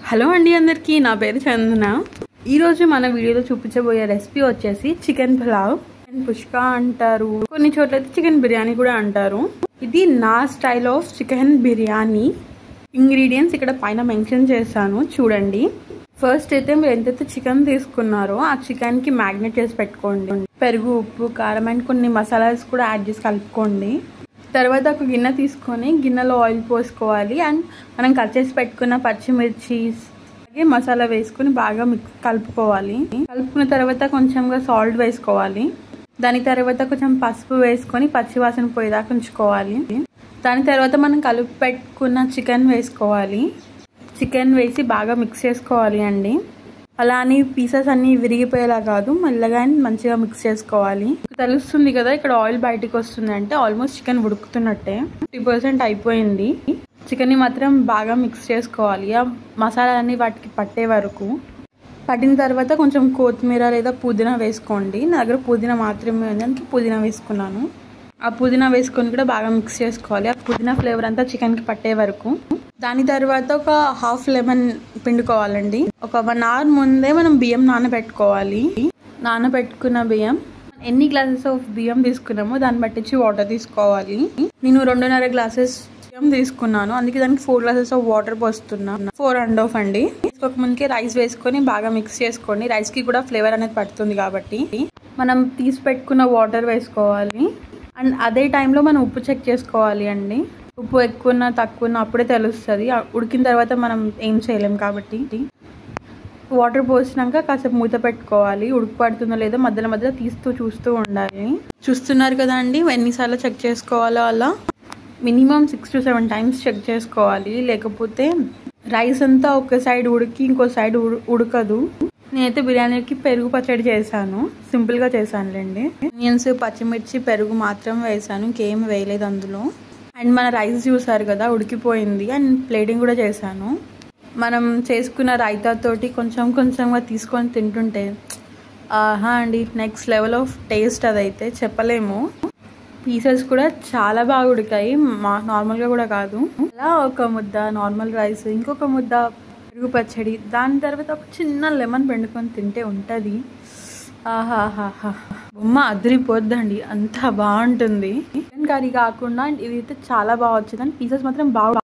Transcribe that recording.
Hello అండి అందరికీ, నా పేరు చందన. ఈరోజు మన వీడియోలో చూపించబోయే రెసిపీ వచ్చేసి చికెన్ పులావ్. చికెన్ పుష్కా అంటారు, కొన్ని చోట్ల అయితే చికెన్ బిర్యానీ కూడా అంటారు. ఇది నా style of chicken biryani. Ingredients ఇక్కడ పైన మెన్షన్ చేశాను, చూడండి. ఫస్ట్ అయితే మీరు ఎంతైతే చికెన్ తీసుకున్నారో ఆ చికెన్కి మ్యాగ్నేట్ చేసి పెట్టుకోండి. పెరుగు, ఉప్పు, కారం అండ్ కొన్ని మసాలాస్ కూడా యాడ్ చేసి కలుపుకోండి. తర్వాత ఒక గిన్నె తీసుకొని గిన్నెలో ఆయిల్ పోసుకోవాలి అండ్ మనం కట్ చేసి పెట్టుకున్న పచ్చిమిర్చి అలాగే మసాలా వేసుకుని బాగా కలుపుకోవాలి. కలుపుకున్న తర్వాత కొంచెంగా సాల్ట్ వేసుకోవాలి. దాని తర్వాత కొంచెం పసుపు వేసుకొని పచ్చివాసన పోయేదాకా ఉంచుకోవాలి. దాని తర్వాత మనం కలిపి పెట్టుకున్న చికెన్ వేసుకోవాలి. చికెన్ వేసి బాగా మిక్స్ చేసుకోవాలి అండి. అలా అని పీసెస్ అన్నీ విరిగిపోయేలా కాదు, మెల్లగా మంచిగా మిక్స్ చేసుకోవాలి. తెలుస్తుంది కదా ఇక్కడ ఆయిల్ బయటకు వస్తుంది అంటే ఆల్మోస్ట్ చికెన్ ఉడుకుతున్నట్టే. 50% అయిపోయింది. చికెన్ని మాత్రం బాగా మిక్స్ చేసుకోవాలి, ఆ మసాలాలన్నీ వాటికి పట్టే వరకు. పట్టిన తర్వాత కొంచెం కొత్తిమీర లేదా పుదీనా వేసుకోండి. నా దగ్గర పుదీనా మాత్రమే ఉంది, అందుకే పుదీనా వేసుకున్నాను. ఆ పుదీనా వేసుకొని కూడా బాగా మిక్స్ చేసుకోవాలి, ఆ పుదీనా ఫ్లేవర్ అంతా చికెన్కి పట్టే వరకు. దాని తర్వాత ఒక హాఫ్ లెమన్ పిండుకోవాలండి. ఒక 1 అవర్ ముందే మనం బియ్యం నానబెట్టుకోవాలి. నానబెట్టుకున్న బియ్యం, ఎన్ని గ్లాసెస్ ఆఫ్ బియ్యం తీసుకున్నామో దాన్ని బట్టించి వాటర్ తీసుకోవాలి. నేను 2.5 గ్లాసెస్ బియ్యం తీసుకున్నాను, అందుకే దానికి 4 గ్లాసెస్ ఆఫ్ వాటర్ పోస్తున్నాను. 4.5 అండి. తీసుకోక ముందుకే రైస్ వేసుకొని బాగా మిక్స్ చేసుకోండి. రైస్కి కూడా ఫ్లేవర్ అనేది పడుతుంది కాబట్టి. మనం తీసి పెట్టుకున్న వాటర్ వేసుకోవాలి అండ్ అదే టైంలో మనం ఉప్పు చెక్ చేసుకోవాలి అండి. ఉప్పు ఎక్కువన్నా తక్కువన్నా అప్పుడే తెలుస్తుంది. ఉడికిన తర్వాత మనం ఏం చేయలేం కాబట్టి. వాటర్ పోసినాక కాసేపు మూత పెట్టుకోవాలి. ఉడికి పడుతుందో లేదో మధ్యలో మధ్యలో తీస్తూ చూస్తూ ఉండాలి. చూస్తున్నారు కదా అండి, ఎన్నిసార్లు చెక్ చేసుకోవాలో అలా మినిమం 6 to 7 టైమ్స్ చెక్ చేసుకోవాలి. లేకపోతే రైస్ అంతా ఒక సైడ్ ఉడికి ఇంకో సైడ్ ఉడకదు. నేనైతే బిర్యానీకి పెరుగు పచ్చడి చేశాను, సింపుల్గా చేశానులేండి. ఆనియన్స్, పచ్చిమిర్చి, పెరుగు మాత్రం వేసాను, ఇంకేం వేయలేదు అందులో. అండ్ మన రైస్ చూసారు కదా, ఉడికిపోయింది. అండ్ ప్లేటింగ్ కూడా చేశాను. మనం చేసుకున్న రైతాతోటి కొంచెంగా తీసుకొని తింటుంటే ఆహా అండి, నెక్స్ట్ లెవెల్ ఆఫ్ టేస్ట్. అదైతే చెప్పలేము. పీసెస్ కూడా చాలా బాగా ఉడికాయి, నార్మల్గా కూడా కాదు. అలా ఒక ముద్ద నార్మల్ రైస్, ఇంకొక ముద్ద పెరుగు పచ్చడి, దాని తర్వాత ఒక చిన్న లెమన్ పిండుకొని తింటే ఉంటుంది. ఆహాహాహా, బొమ్మ అదిరిపోద్దండి, అంత బాగుంటుంది. చికెన్ కర్రీ కాకుండా ఇది అయితే చాలా బాగా వచ్చింది. పీసెస్ మాత్రం బాగా